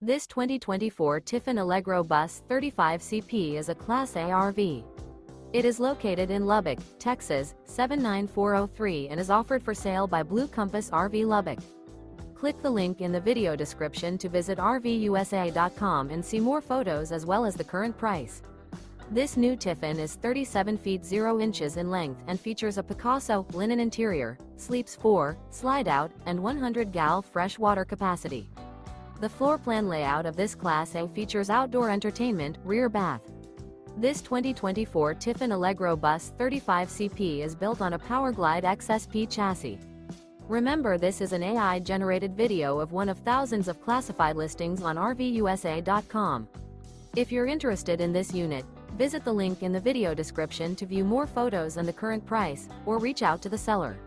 This 2024 Tiffin Allegro Bus 35CP is a Class A RV. It is located in Lubbock, Texas, 79403 and is offered for sale by Blue Compass RV Lubbock. Click the link in the video description to visit RVUSA.com and see more photos as well as the current price. This new Tiffin is 37 feet 0 inches in length and features a Picasso linen interior, sleeps 4, slide-out, and 100 gal fresh water capacity. The floor plan layout of this Class A features outdoor entertainment, rear bath. This 2024 Tiffin Allegro Bus 35CP is built on a PowerGlide XSP chassis. Remember, this is an AI-generated video of one of thousands of classified listings on RVUSA.com. If you're interested in this unit, visit the link in the video description to view more photos and the current price, or reach out to the seller.